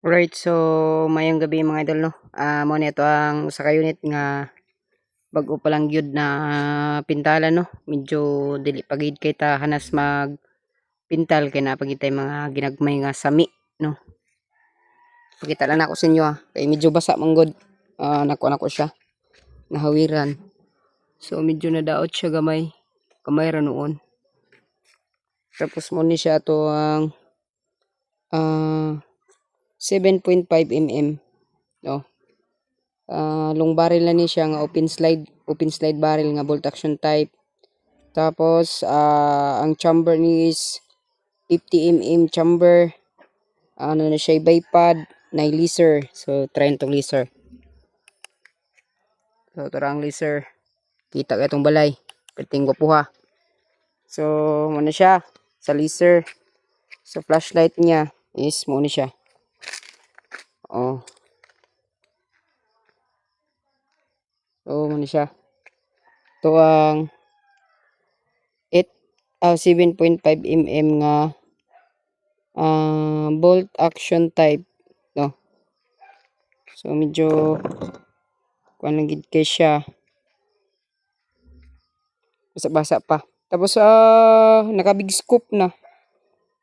Right, so mayong gabi mga idol no. Mo ni ito ang usa ka unit nga bag-o pa lang gyud na pintala no. Medyo dili pa gid kay ta hanas mag pintal kay na pagitay mga ginagmay nga sami no. Pakita lang nako sa inyo kay medyo basa man gud. Nako siya. Nahawiran. So medyo nadaot siya gamay. Kamay ra noon. Tapos mo ni siya to ang 7.5 mm no. Long barrel na ni siya nga open slide barrel nga bolt action type. Tapos ang chamber ni is 50 mm chamber. Ano na siya bipod na laser. So try itong laser. So ito ang laser. Kita ka itong balay. Perting gupuha. So muna siya sa laser. So flashlight niya is muna siya. So muna siya. Ito ang 7.5 mm nga bolt action type no. So medyo kuan lang gid kay siya. Basa-basa pa. Tapos naka big scoop na.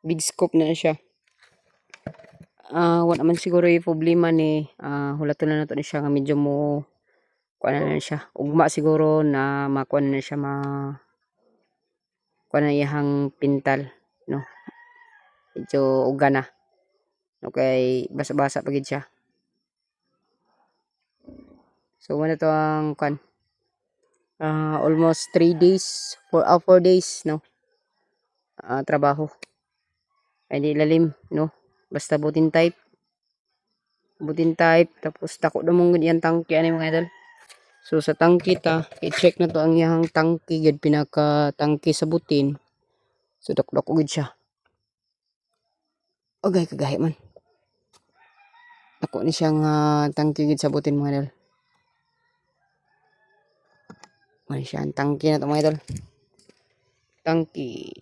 Big scoop na siya. Wala man siguro yung problema ni hulaton na nato ni siya nga medyo mo kuan na siya. Ugma siguro na makuan na siya kuan na iyang pintal no. Medyo uga na. Okay, basa-basa pa gid siya. So wala to ang kuan. Almost 3 days, 4 days no. Trabaho. Ay di lalim no. Basta butin type. Tapos dako na mong yan tangke ani mga idol. So sa tangke ta, i-check na to ang iyang tangke gid pinaka tangke sa butin. So dako gid siya. Okay, kagahi man. Dako ni siyang tangke gid sa butin mga idol. May siya ang tangke na to mga idol. Tangke.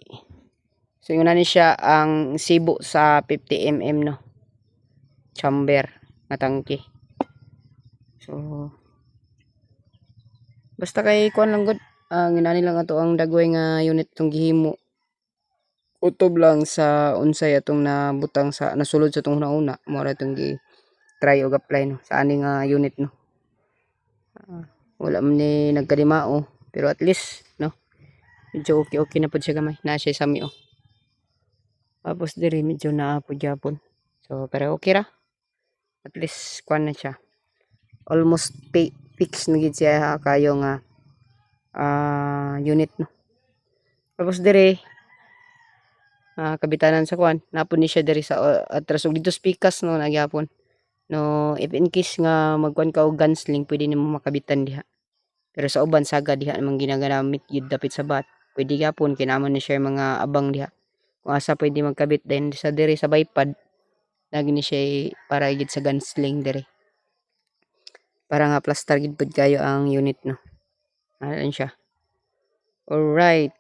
So yun na ni siya ang sibo sa 50 mm no. Chamber nga tangke. So basta kay kuan lang gud. Ginani lang ato ang dagway nga unit tong gihimo. Utob lang sa unsay atong nabutang sa nasulod sa tong una. Mo ra tong gi try og apply no sa aning unit no. Wala man ni nagkadimao pero at least no. Medyo okay na pud siya gamay. Na siya sami Tapos diri medyo naa pud gyapon. So pero okay ra. At least kuan na siya. Almost fix na gid siya kayo nga unit no. Tapos diri kabitanan sa kuan napon ni siya diri sa atras og dito speakers no nagyapon. No if in case nga magkuan ka og gunsling pwede nimo makabitan diha. Pero sa uban saga diha namang ginagamit gid dapit sa bat. Pwede gyapon kinamon ni siya mga abang diha. Kung asa pwede magkabit din sa diri sa bipod. Lagi ni siya para gid sa gunsling diri. Para nga plaster gid pud kayo ang unit no. Ano siya. Alright.